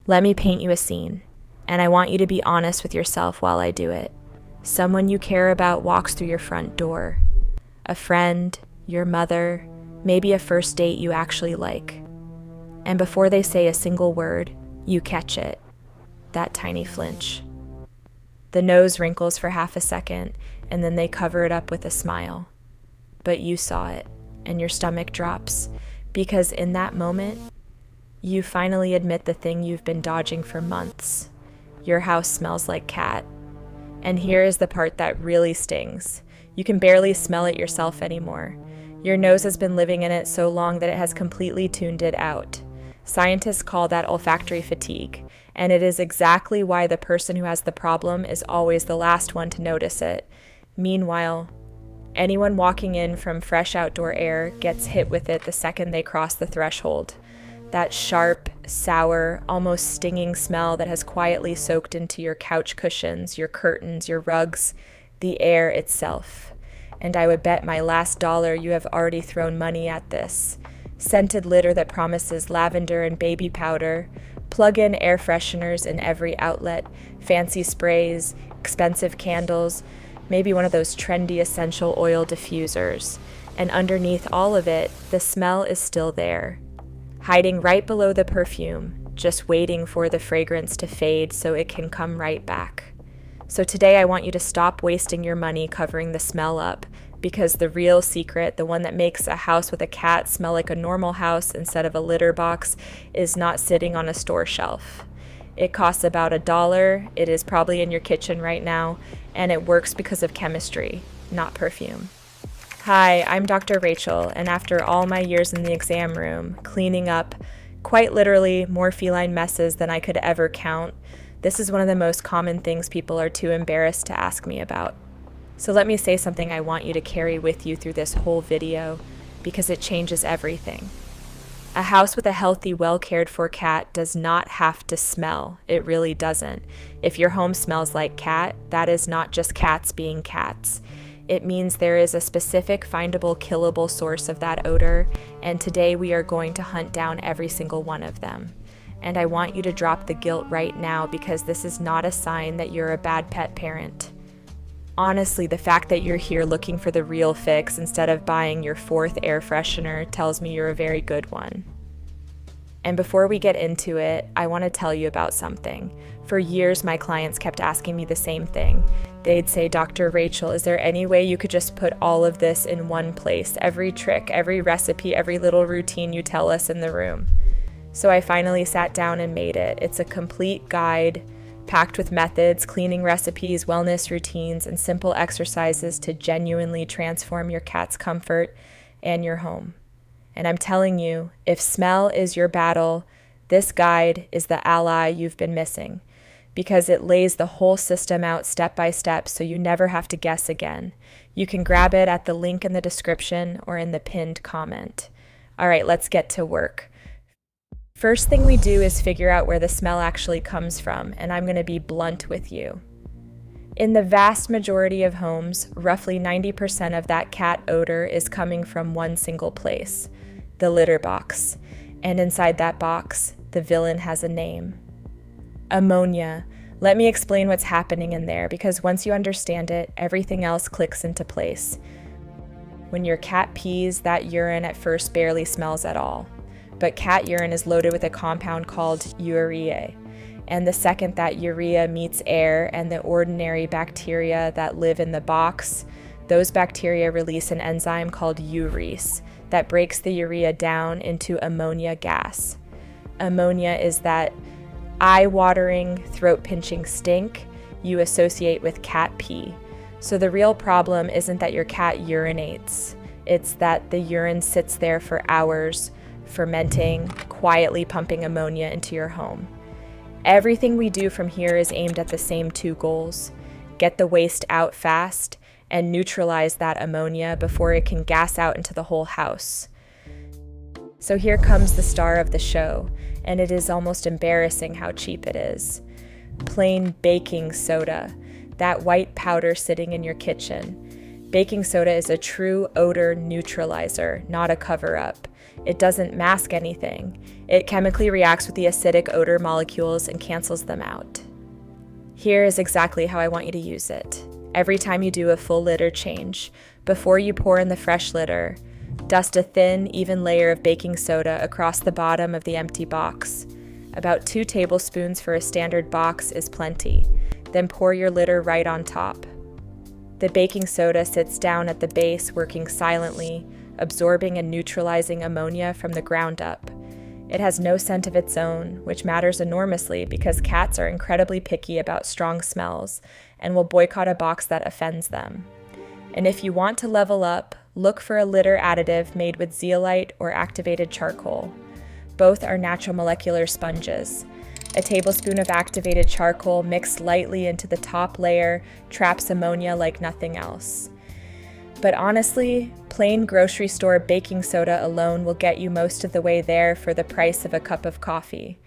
Let me paint you a scene, and I want you to be honest with yourself while I do it. Someone you care about walks through your front door. A friend, your mother, maybe a first date you actually like. And before they say a single word, you catch it. That tiny flinch. The nose wrinkles for half a second, and then they cover it up with a smile. But you saw it, and your stomach drops, because in that moment, you finally admit the thing you've been dodging for months. Your house smells like cat. And here is the part that really stings. You can barely smell it yourself anymore. Your nose has been living in it so long that it has completely tuned it out. Scientists call that olfactory fatigue, and it is exactly why the person who has the problem is always the last one to notice it. Meanwhile, anyone walking in from fresh outdoor air gets hit with it the second they cross the threshold. That sharp, sour, almost stinging smell that has quietly soaked into your couch cushions, your curtains, your rugs, the air itself. And I would bet my last dollar you have already thrown money at this. Scented litter that promises lavender and baby powder, plug-in air fresheners in every outlet, fancy sprays, expensive candles, maybe one of those trendy essential oil diffusers. And underneath all of it, the smell is still there, hiding right below the perfume, just waiting for the fragrance to fade so it can come right back. So today I want you to stop wasting your money covering the smell up, because the real secret, the one that makes a house with a cat smell like a normal house instead of a litter box, is not sitting on a store shelf. It costs about $1, it is probably in your kitchen right now, and it works because of chemistry, not perfume. Hi, I'm Dr. Rachel, and after all my years in the exam room, cleaning up, quite literally, more feline messes than I could ever count, this is one of the most common things people are too embarrassed to ask me about. So let me say something I want you to carry with you through this whole video, because it changes everything. A house with a healthy, well-cared-for cat does not have to smell. It really doesn't. If your home smells like cat, that is not just cats being cats. It means there is a specific, findable, killable source of that odor, and today we are going to hunt down every single one of them. And I want you to drop the guilt right now, because this is not a sign that you're a bad pet parent. Honestly, the fact that you're here looking for the real fix instead of buying your 4th air freshener tells me you're a very good one. And before we get into it, I want to tell you about something. For years, my clients kept asking me the same thing. They'd say, Dr. Rachel, is there any way you could just put all of this in one place? Every trick, every recipe, every little routine you tell us in the room. So I finally sat down and made it. It's a complete guide packed with methods, cleaning recipes, wellness routines, and simple exercises to genuinely transform your cat's comfort and your home. And I'm telling you, if smell is your battle, this guide is the ally you've been missing, because it lays the whole system out step by step so you never have to guess again. You can grab it at the link in the description or in the pinned comment. All right, let's get to work. First thing we do is figure out where the smell actually comes from, and I'm going to be blunt with you. In the vast majority of homes, roughly 90% of that cat odor is coming from one single place, the litter box. And inside that box, the villain has a name. Ammonia. Let me explain what's happening in there, because once you understand it, everything else clicks into place. When your cat pees, that urine at first barely smells at all. But cat urine is loaded with a compound called urea. And the second that urea meets air and the ordinary bacteria that live in the box, those bacteria release an enzyme called urease that breaks the urea down into ammonia gas. Ammonia is that eye-watering, throat-pinching stink you associate with cat pee. So the real problem isn't that your cat urinates. It's that the urine sits there for hours, fermenting, quietly pumping ammonia into your home. Everything we do from here is aimed at the same 2 goals: get the waste out fast and neutralize that ammonia before it can gas out into the whole house. So here comes the star of the show, and it is almost embarrassing how cheap it is. Plain baking soda, that white powder sitting in your kitchen. Baking soda is a true odor neutralizer, not a cover-up. It doesn't mask anything. It chemically reacts with the acidic odor molecules and cancels them out. Here is exactly how I want you to use it. Every time you do a full litter change, before you pour in the fresh litter, dust a thin, even layer of baking soda across the bottom of the empty box. About 2 tablespoons for a standard box is plenty. Then pour your litter right on top. The baking soda sits down at the base, working silently, absorbing and neutralizing ammonia from the ground up. It has no scent of its own, which matters enormously because cats are incredibly picky about strong smells and will boycott a box that offends them. And if you want to level up, look for a litter additive made with zeolite or activated charcoal. Both are natural molecular sponges. A tablespoon of activated charcoal mixed lightly into the top layer traps ammonia like nothing else. But honestly, plain grocery store baking soda alone will get you most of the way there for the price of a cup of coffee.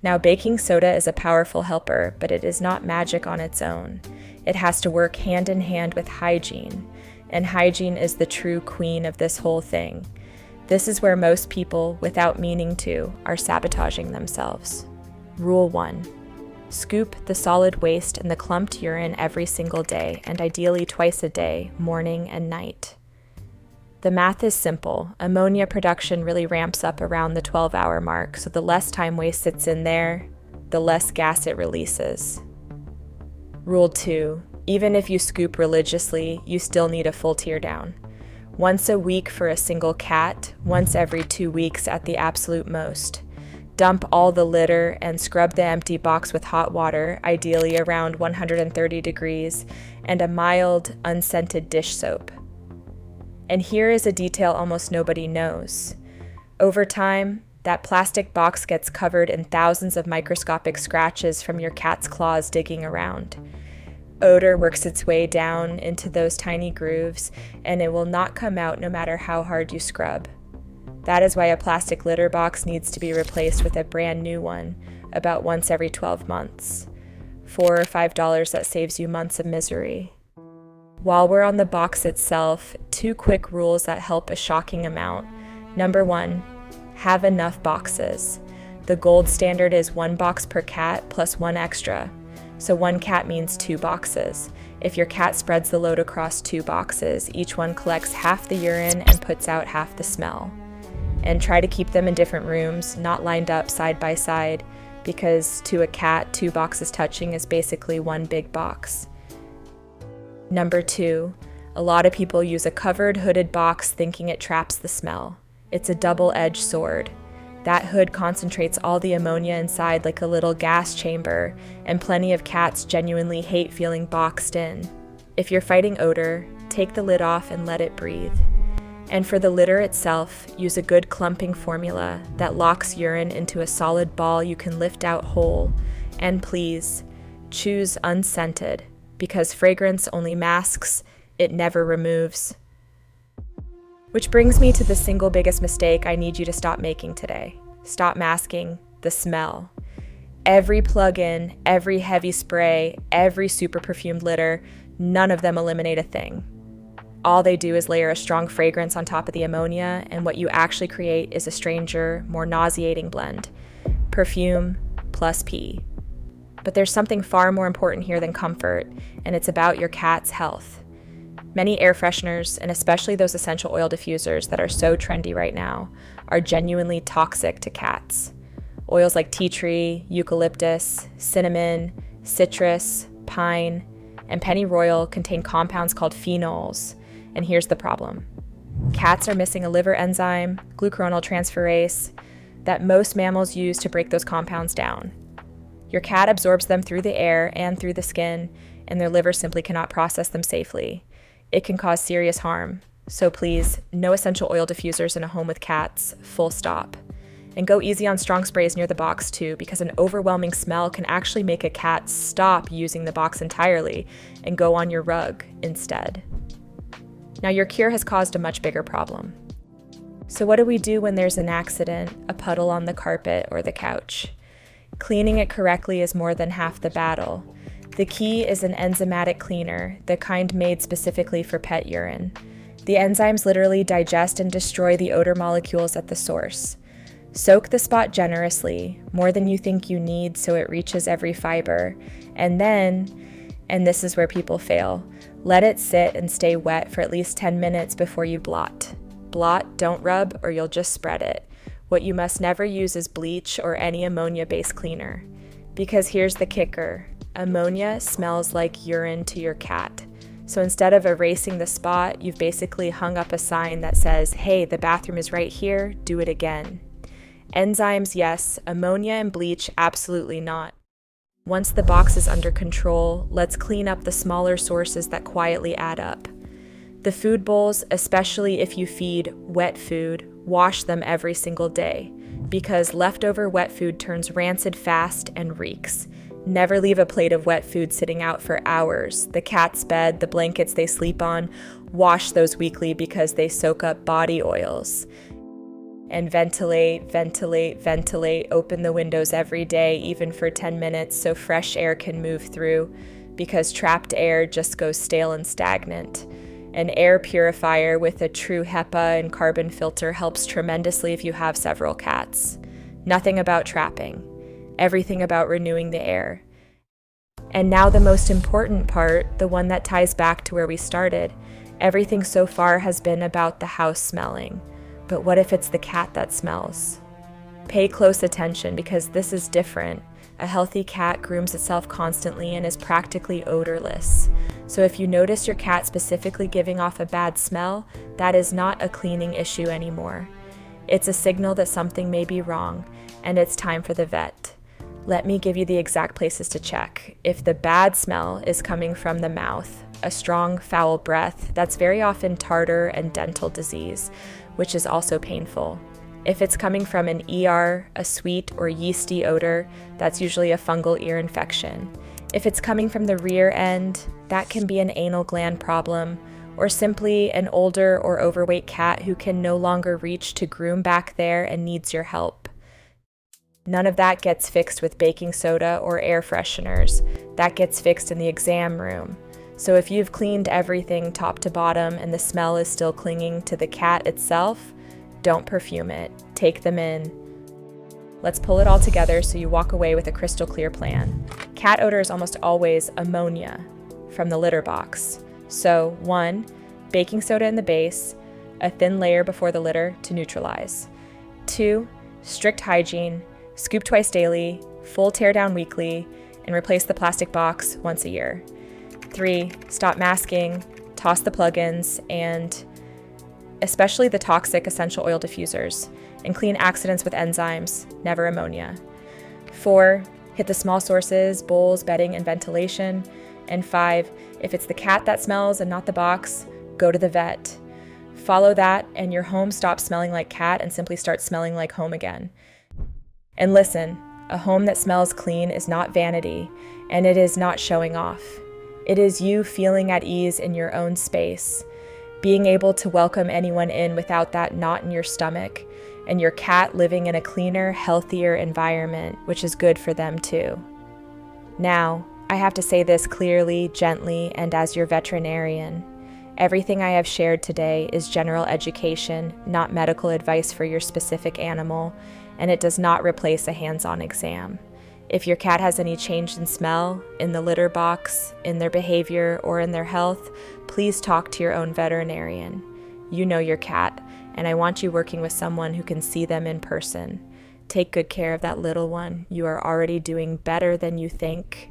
Now, baking soda is a powerful helper, but it is not magic on its own. It has to work hand in hand with hygiene, and hygiene is the true queen of this whole thing. This is where most people, without meaning to, are sabotaging themselves. Rule 1. Scoop the solid waste and the clumped urine every single day, and ideally twice a day, morning and night. The math is simple. Ammonia production really ramps up around the 12-hour mark, so the less time waste sits in there, the less gas it releases. Rule 2. Even if you scoop religiously, you still need a full tear down. Once a week for a single cat, once every 2 weeks at the absolute most. Dump all the litter and scrub the empty box with hot water, ideally around 130 degrees, and a mild, unscented dish soap. And here is a detail almost nobody knows. Over time, that plastic box gets covered in thousands of microscopic scratches from your cat's claws digging around. Odor works its way down into those tiny grooves, and it will not come out no matter how hard you scrub. That is why a plastic litter box needs to be replaced with a brand new one about once every 12 months. $4 or $5 that saves you months of misery. While we're on the box itself, 2 quick rules that help a shocking amount. Number 1, have enough boxes. The gold standard is 1 box per cat plus 1 extra. So 1 cat means 2 boxes. If your cat spreads the load across 2 boxes, each one collects half the urine and puts out half the smell. And try to keep them in different rooms, not lined up side by side, because to a cat, 2 boxes touching is basically 1 big box. Number 2, a lot of people use a covered, hooded box thinking it traps the smell. It's a double-edged sword. That hood concentrates all the ammonia inside like a little gas chamber, and plenty of cats genuinely hate feeling boxed in. If you're fighting odor, take the lid off and let it breathe. And for the litter itself, use a good clumping formula that locks urine into a solid ball you can lift out whole. And please, choose unscented, because fragrance only masks, it never removes. Which brings me to the single biggest mistake I need you to stop making today. Stop masking the smell. Every plug-in, every heavy spray, every super perfumed litter, none of them eliminate a thing. All they do is layer a strong fragrance on top of the ammonia, and what you actually create is a stranger, more nauseating blend. Perfume plus pee. But there's something far more important here than comfort, and it's about your cat's health. Many air fresheners, and especially those essential oil diffusers that are so trendy right now, are genuinely toxic to cats. Oils like tea tree, eucalyptus, cinnamon, citrus, pine, and pennyroyal contain compounds called phenols. And here's the problem. Cats are missing a liver enzyme, glucuronyltransferase, that most mammals use to break those compounds down. Your cat absorbs them through the air and through the skin, and their liver simply cannot process them safely. It can cause serious harm. So please, no essential oil diffusers in a home with cats, full stop. And go easy on strong sprays near the box too, because an overwhelming smell can actually make a cat stop using the box entirely and go on your rug instead. Now, your cure has caused a much bigger problem. So what do we do when there's an accident, a puddle on the carpet or the couch? Cleaning it correctly is more than half the battle. The key is an enzymatic cleaner, the kind made specifically for pet urine. The enzymes literally digest and destroy the odor molecules at the source. Soak the spot generously, more than you think you need so it reaches every fiber, and then, and this is where people fail, let it sit and stay wet for at least 10 minutes before you blot. Blot, don't rub, or you'll just spread it. What you must never use is bleach or any ammonia-based cleaner. Because here's the kicker, ammonia smells like urine to your cat. So instead of erasing the spot, you've basically hung up a sign that says, hey, the bathroom is right here, do it again. Enzymes, yes. Ammonia and bleach, absolutely not. Once the box is under control, let's clean up the smaller sources that quietly add up. The food bowls, especially if you feed wet food, wash them every single day, because leftover wet food turns rancid fast and reeks. Never leave a plate of wet food sitting out for hours. The cat's bed, the blankets they sleep on, wash those weekly because they soak up body oils. And ventilate, ventilate, ventilate. Open the windows every day, even for 10 minutes, so fresh air can move through, because trapped air just goes stale and stagnant. An air purifier with a true HEPA and carbon filter helps tremendously if you have several cats. Nothing about trapping. Everything about renewing the air. And now the most important part, the one that ties back to where we started. Everything so far has been about the house smelling. But what if it's the cat that smells? Pay close attention because this is different. A healthy cat grooms itself constantly and is practically odorless. So if you notice your cat specifically giving off a bad smell, that is not a cleaning issue anymore. It's a signal that something may be wrong, and it's time for the vet. Let me give you the exact places to check. If the bad smell is coming from the mouth, a strong, foul breath, that's very often tartar and dental disease, which is also painful. If it's coming from an ER, a sweet or yeasty odor, that's usually a fungal ear infection. If it's coming from the rear end, that can be an anal gland problem, or simply an older or overweight cat who can no longer reach to groom back there and needs your help. None of that gets fixed with baking soda or air fresheners. That gets fixed in the exam room. So if you've cleaned everything top to bottom and the smell is still clinging to the cat itself, don't perfume it. Take them in. Let's pull it all together so you walk away with a crystal clear plan. Cat odor is almost always ammonia from the litter box. So 1, baking soda in the base, a thin layer before the litter to neutralize. 2, strict hygiene, scoop twice daily, full tear down weekly, and replace the plastic box once a year. 3, stop masking, toss the plugins, and especially the toxic essential oil diffusers, and clean accidents with enzymes, never ammonia. 4, hit the small sources, bowls, bedding, and ventilation. And 5, if it's the cat that smells and not the box, go to the vet. Follow that, and your home stops smelling like cat and simply starts smelling like home again. And listen, a home that smells clean is not vanity, and it is not showing off. It is you feeling at ease in your own space, being able to welcome anyone in without that knot in your stomach, and your cat living in a cleaner, healthier environment, which is good for them too. Now, I have to say this clearly, gently, and as your veterinarian. Everything I have shared today is general education, not medical advice for your specific animal, and it does not replace a hands-on exam. If your cat has any change in smell, in the litter box, in their behavior, or in their health, please talk to your own veterinarian. You know your cat, and I want you working with someone who can see them in person. Take good care of that little one. You are already doing better than you think.